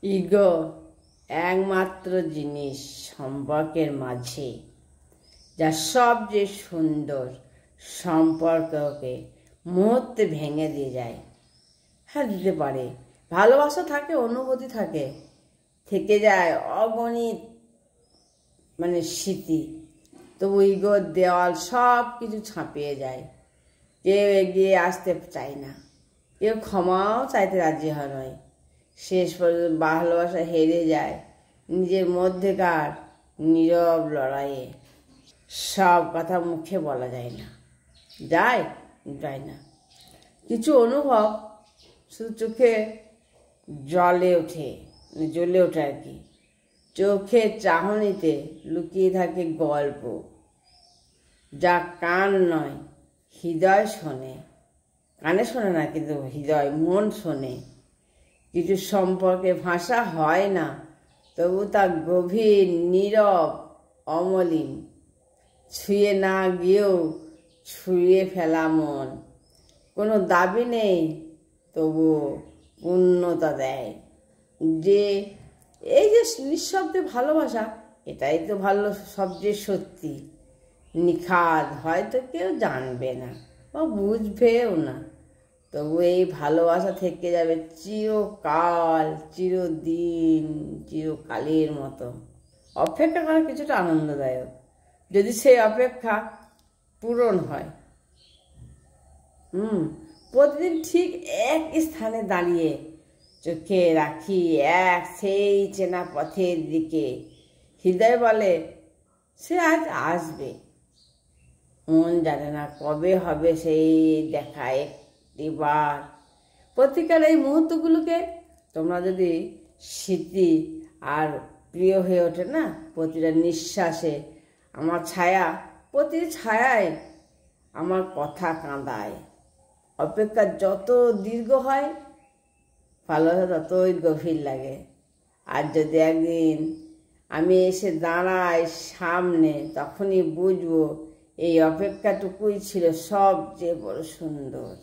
Ego একমাত্র জিনিস সম্পর্কের মাঝে যা সবচেয়ে সুন্দর সম্পর্ককে মুহূর্তে ভেঙে দিয়ে যায়। হ্যাঁ, দিতে পারে। ভালোবাসা থাকে, অনুভূতি থাকে, থেকে যায় অগণিত স্মৃতি, তবু ইগোর দেওয়াল সব কিছু ছাপিয়ে যায়। কেউ এগিয়ে আসতে চায় না, কেউ ক্ষমাও চাইতে রাজি হয় নয়। শেষ পর্যন্ত ভালোবাসা হেরে যায় নিজের মধ্যেকার নীরব লড়াইয়ে। সব কথা মুখে বলা যায় না, যায় না। কিছু অনুভব শুধু চোখে জ্বলে ওঠে আর কি। চোখের চাহনিতে লুকিয়ে থাকে গল্প, যা কান নয় হৃদয় শোনে। কানে শোনে না, কিন্তু হৃদয় মন শোনে। কিছু সম্পর্কে ভাষা হয় না, তবু তা গভীর, নীরব, অমলিন। ছুঁয়ে না গিয়েও ছুঁয়ে ফেলা মন। কোনো দাবি নেই, তবু পূর্ণতা দেয়। যে এই যে নিঃশব্দে ভালোবাসা, এটাই তো ভালো, সবচেয়ে সত্যি নিখাদ। হয়তো কেউ জানবে না বা বুঝবেও না, তবু এই ভালোবাসা থেকে যাবে চিরকাল, চিরদিন, চিরকালের মতো। অপেক্ষা করা কিছুটা আনন্দদায়ক, যদি সেই অপেক্ষা পূরণ হয়। প্রতিদিন ঠিক এক স্থানে দাঁড়িয়ে চোখে রাখি এক সেই চেনা পথের দিকে। হৃদয় বলে সে আজ আসবে, মন জানে না কবে হবে সেই দেখা একটিবার। প্রতিকার এই মুহূর্তগুলোকে তোমরা যদি স্মৃতি আর প্রিয় হয়ে ওঠে না, প্রতিটা নিঃশ্বাসে আমার ছায়া, প্রতিটি ছায়ায় আমার কথা কাঁদায়। অপেক্ষা যত দীর্ঘ হয়, ভালোবাসা ততই গভীর লাগে। আর যদি একদিন আমি এসে দাঁড়াই সামনে, তখনই বুঝবো এই অপেক্ষাটুকুই ছিল সবচেয়ে বড় সুন্দর।